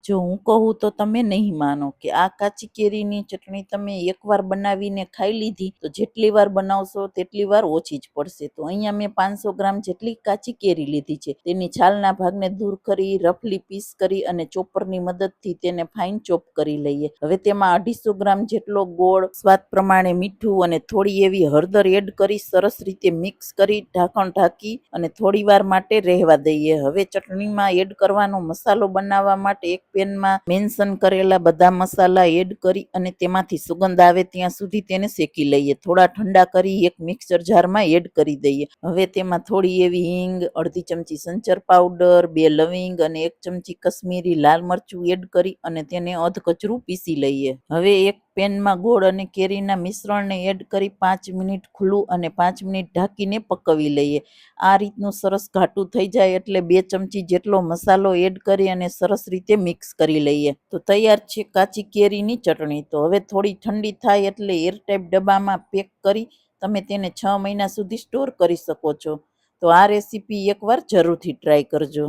જો હું કહું તો તમે નહીં માનો કે આ કાચી કેરીની ચટણી તમે એકવાર બનાવીને ખાઈ લીધી તો જેટલી વાર બનાવશો તેટલી વાર ઓછી જ પડશે. તો અહીંયા મેં 500 ગ્રામ જેટલી કાચી કેરી લીધી છે. તેની છાલના ભાગને દૂર કરી રફલી પીસ કરી અને ચોપરની મદદથી તેને ફાઇન ચોપ કરી લઈએ. હવે તેમાં 250 ગ્રામ જેટલો ગોળ, સ્વાદ પ્રમાણે મીઠું અને થોડી એવી હળદર એડ કરી સરસ રીતે મિક્સ કરી ઢાંકણ ઢાંકી અને થોડી વાર માટે રહેવા દઈએ. હવે ચટણીમાં એડ કરવાનો મસાલો બનાવવા માટે એક પેનમાં મેન્શન કરેલા બધા મસાલા એડ કરી અને તેમાંથી સુગંધ આવે ત્યાં સુધી તેને શેકી લઈએ. થોડા ઠંડા કરી એક મિક્સર જારમાં એડ કરી દઈએ. હવે તેમાં થોડી એવી હિંગ, અડધી ચમચી સંચર પાવડર, 2 લવિંગ અને 1 ચમચી કશ્મીરી લાલ મરચું એડ કરી અને તેને અધકચરું પીસી લઈએ. હવે એક પેનમાં ગોળ અને કેરીના મિશ્રણને એડ કરી 5 મિનિટ ખુલ્લું અને 5 મિનિટ ઢાંકીને પકવી લઈએ. આ રીતનું સરસ ઘાટું થઈ જાય એટલે 2 ચમચી જેટલો મસાલો એડ કરી અને સરસ રીતે મિક્સ કરી લઈએ. તો તૈયાર છે કાચી કેરીની ચટણી. તો હવે થોડી ઠંડી થાય એટલે એરટાઈટ ડબ્બામાં પેક કરી તમે તેને 6 મહિના સુધી સ્ટોર કરી શકો છો. તો આ રેસીપી એકવાર જરૂરથી ટ્રાય કરજો.